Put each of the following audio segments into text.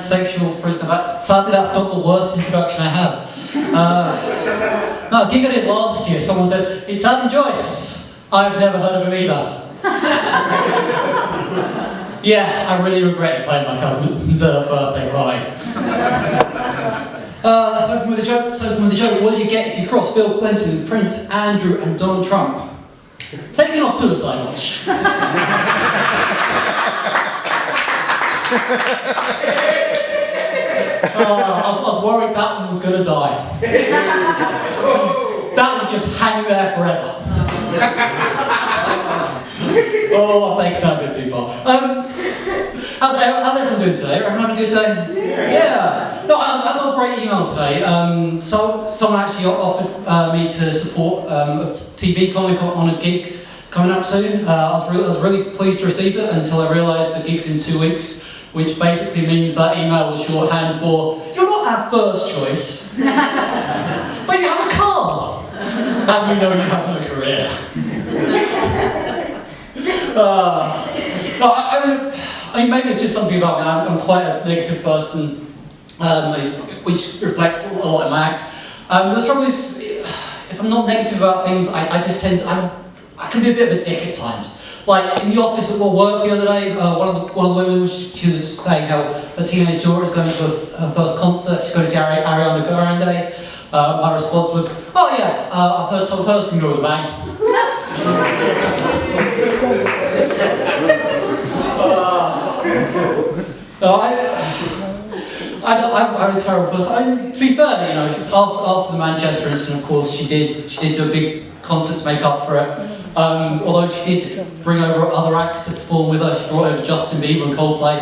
transsexual prisoner. Sadly, that's not the worst introduction I have. No, a gig I did last year, someone said, "It's Adam Joyce." I've never heard of him either. Yeah, I really regret playing my cousin's birthday party. Let's open with a joke. What do you get if you cross Bill Clinton, Prince Andrew, and Donald Trump? Taking off suicide watch. I was worried that one was going to die. That would just hang there forever. Oh, I've taken that a bit too far. How's everyone doing today? Everyone having a good day? Yeah. No, I got a great email today. So someone actually offered me to support a TV comic on a gig coming up soon. I was really pleased to receive it until I realised the gig's in 2 weeks, which basically means that email was shorthand for, "You're not our first choice, but you have a car, and we know you have no career." I mean, maybe it's just something about me. I'm quite a negative person, which reflects a lot in my act. The trouble is, if I'm not negative about things, I just tend, I can be a bit of a dick at times. Like in the office at work the other day, one of the women, she was saying how her teenage daughter is going to her first concert. She's going to see Ariana Grande. My response was, "Oh yeah, I've heard some first can go with a bang." No, I'm a terrible person. To be fair, you know, just after the Manchester incident, of course, she did do a big concert to make up for it. Although she did bring over other acts to perform with her. She brought over Justin Bieber and Coldplay.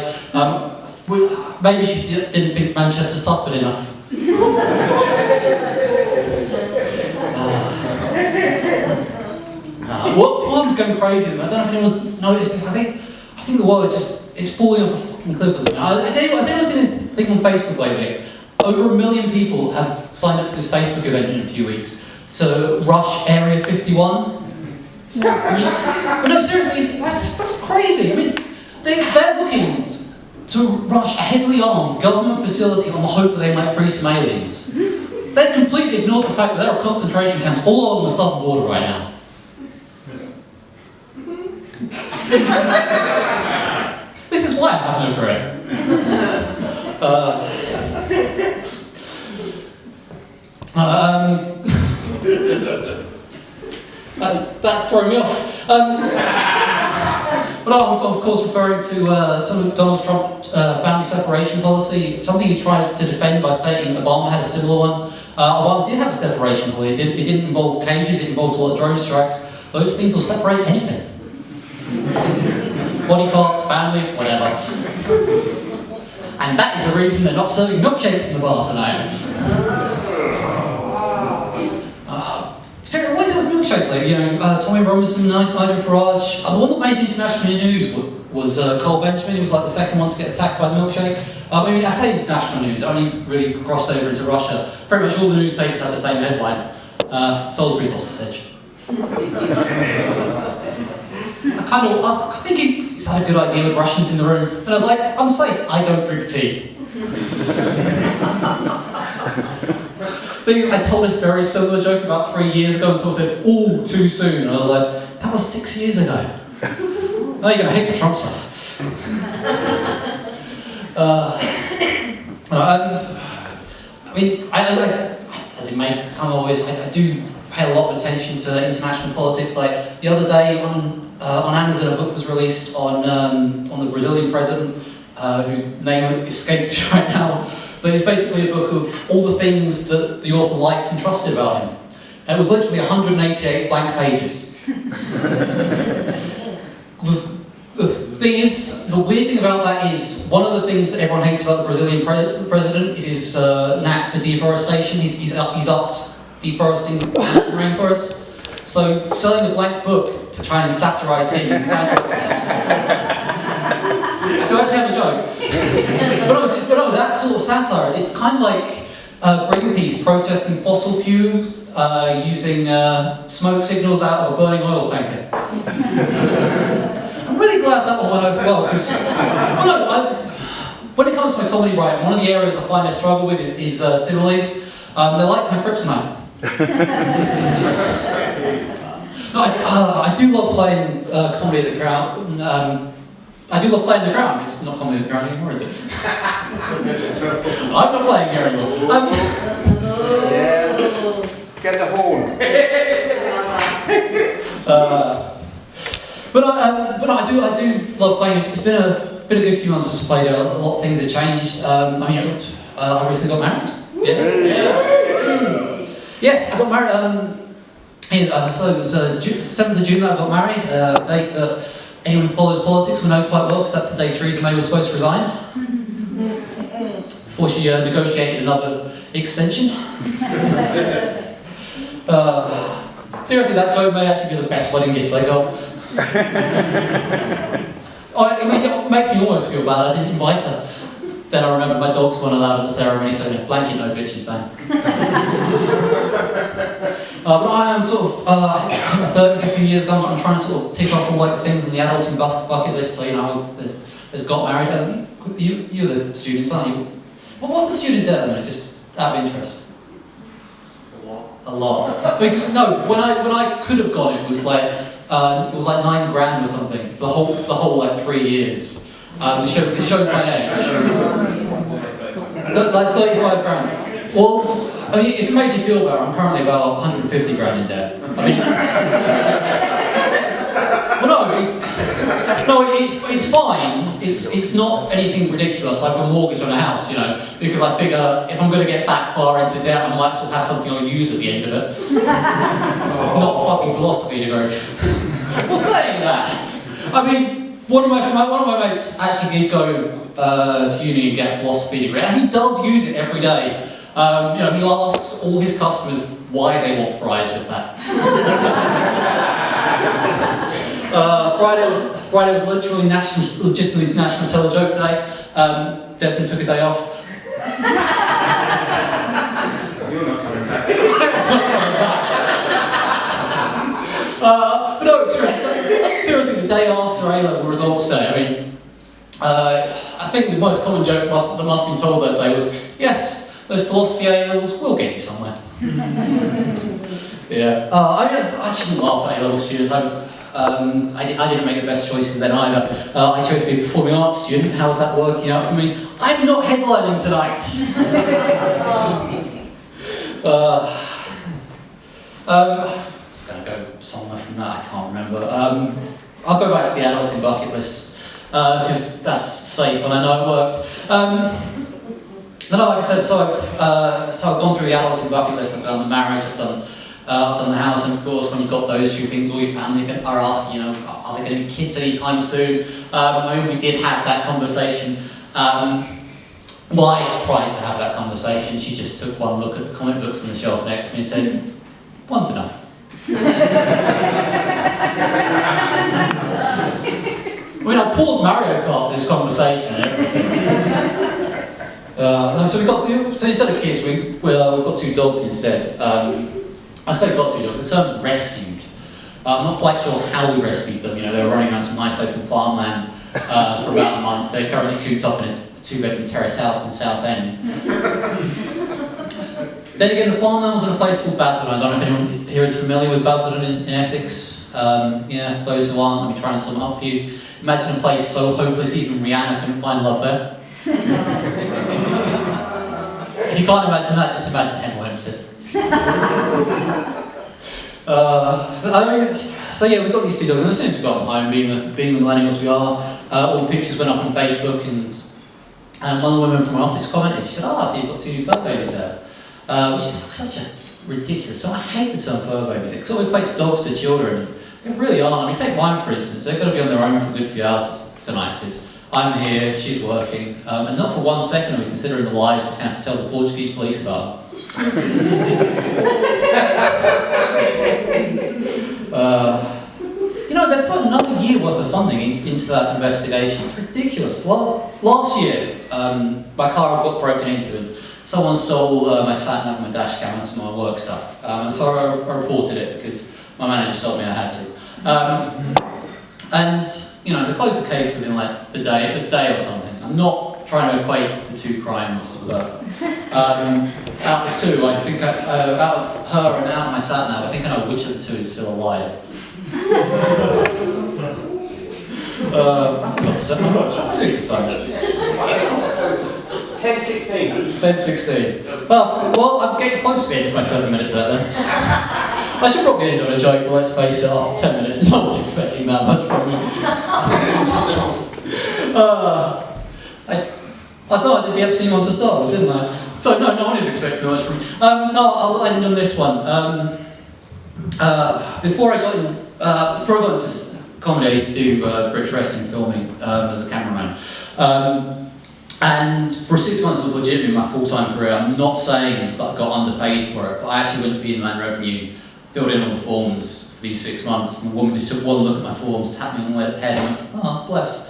Maybe she didn't think Manchester suffered enough. World's going crazy. I don't know if anyone's noticed this. I think the world is it's falling off a fucking cliff at the minute. I tell you what, has anyone seen this thing on Facebook lately? Over 1 million people have signed up to this Facebook event in a few weeks. So Rush Area 51. I mean, but no, seriously, that's crazy. I mean, they're looking to rush a heavily armed government facility on the hope that they might free some aliens. They've completely ignored the fact that there are concentration camps all along the southern border right now. This is why I have no career. That's throwing me off. But I'm of course referring to Donald Trump's family separation policy, something he's tried to defend by stating Obama had a similar one. Obama did have a separation policy. It didn't involve cages, it involved a lot of drone strikes. Those things will separate anything. Body parts, families, whatever. And that is the reason they're not serving milkshakes in the bar tonight. So what is it with milkshakes? Like, you know, Tommy Robinson, Nigel Farage. The one that made international news was Cole Benjamin. He was like the second one to get attacked by the milkshake. I mean, I say international news. It only really crossed over into Russia. Pretty much all the newspapers had the same headline: Salisbury's lost message. I think he's had a good idea with Russians in the room, and I was like, I'm safe. I don't drink tea. Thing is, I told this very similar joke about 3 years ago, and someone said, "All too soon," and I was like, that was 6 years ago. Now you're gonna hate the Trump stuff. I mean, as it may come always, I do pay a lot of attention to international politics. Like the other day on Amazon, a book was released on the Brazilian president, whose name escapes me right now. But it's basically a book of all the things that the author liked and trusted about him. And it was literally 188 blank pages. The weird thing about that is, one of the things that everyone hates about the Brazilian president is his knack for deforestation. He's up deforesting the rainforest. So selling a blank book to try and satirise him is kind of... Do I actually have a joke? but no, that sort of satire, it's kind of like Greenpeace protesting fossil fuels using smoke signals out of a burning oil tanker. I'm really glad that one went over well, because when it comes to my comedy writing, one of the areas I find I struggle with is similes. They're like my kryptonite. No, I do love playing comedy at the Crown. I do love playing the Crown. It's not comedy at the Crown anymore, is it? I'm not playing here anymore. Yeah. Get the horn. But I do love playing. It's been a good few months since I played. A lot of things have changed. I mean, I recently got married. Yeah. Yes, I got married. So it was 7th of June that I got married. A date that anyone who follows politics will know quite well, because that's the day Theresa May was supposed to resign before she negotiated another extension. Seriously, that joke may actually be the best wedding gift I got. It makes me almost feel bad. I didn't invite her. Then I remember my dogs weren't allowed at the ceremony, so blanket no bitches bang. But I am sort of, I'm 30 a few years ago. I'm trying to sort of tick off all like the things on the adulting bucket list. So there's got married. You're the students, aren't you? Well, what's the student debt limit? Just out of interest. A lot. Because no, when I could have gone, it was like $9 grand or something for the whole like 3 years. It shows my age. Like 35 grand. Well, I mean, if it makes you feel better, I'm currently about 150 grand in debt. I mean, well, no, it's fine. It's not anything ridiculous. Like a mortgage on a house, you know, because I figure if I'm going to get that far into debt, I might as well have something I'll use at the end of it. Not fucking philosophy degree. Well, saying that, I mean. One of my mates actually did go to uni and get a philosophy degree, and he does use it every day. He asks all his customers why they want fries with that. Friday was literally legitimately National Tell a Joke Day. Desmond took a day off. You're not coming back. But no, seriously, the day after A-level results day, I mean, I think the most common joke that must have been told that day was, yes, those philosophy A-levels will get you somewhere. Yeah. I shouldn't laugh at A-level students. I didn't make the best choices then either. I chose to be a performing arts student. How's that working out for me? I'm not headlining tonight. It's going to go somewhere from that, I can't remember. I'll go back to the adulting bucket list, because that's safe and I know it works. No, like I said, so I've gone through the adulting bucket list. I've done the marriage, I've done the house, and of course when you've got those two things, all your family are asking, you know, are there going to be kids anytime soon? I mean, we did have that conversation. Well, I tried to have that conversation. She just took one look at the comic books on the shelf next to me and said, one's enough. I mean, I paused Mario Kart for this conversation and everything. So instead of kids, we've got 2 dogs instead. I say got 2 dogs. The term's rescued. I'm not quite sure how we rescued them. You know, they were running around some nice open farmland for about a month. They're currently cooped up in a 2-bedroom terrace house in Southend. Then again, the farmland was in a place called Basildon. I don't know if anyone here is familiar with Basildon in Essex. Yeah, for those who aren't, let me try and sum it up for you. Imagine a place so hopeless even Rihanna couldn't find love there. If you can't imagine that, just imagine Emma Hempstead. So yeah, we've got these 2 dogs, and as soon as we got them home, being the millennials we are, all the pictures went up on Facebook, and one of the women from my office commented, she said, "Ah, so you've got 2 fur babies there," which is such a ridiculous. So I hate the term fur babies. It sort of equates dogs to children. They really aren't. I mean, take mine for instance. They're going to be on their own for a good few hours tonight because I'm here, she's working, and not for 1 second are we considering the lies we can have to tell the Portuguese police about. You know, they've put another year worth of funding into that investigation. It's ridiculous. Last year, my car got broken into and someone stole my sat nav, my dash cam and some of my work stuff. And so I reported it because my manager told me I had to. And, you know, they closed the case within like a day or something. I'm not trying to equate the two crimes, but out of the two, I think out of her and out of my sat nav, I think I know which of the two is still alive. I forgot to say, what did I say? 10:16. 10:16. Well, I'm getting close to the end of my 7 minutes out there. I should probably end on a joke, but let's face it, after 10 minutes, no one's expecting that much from me. I thought I did the Epstein one to start with, didn't I? So no one is expecting that much from me. No, I'll end on this one. Before I got into comedy, I used to do British wrestling filming as a cameraman. And for 6 months it was legitimately my full-time career. I'm not saying that I got underpaid for it, but I actually went to the Inland Revenue, filled in all the forms for these 6 months, and the woman just took one look at my forms, tapped me on the head and went, oh, bless.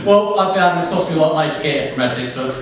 Well, I've it's cost me a lot of money to get it from Essex, but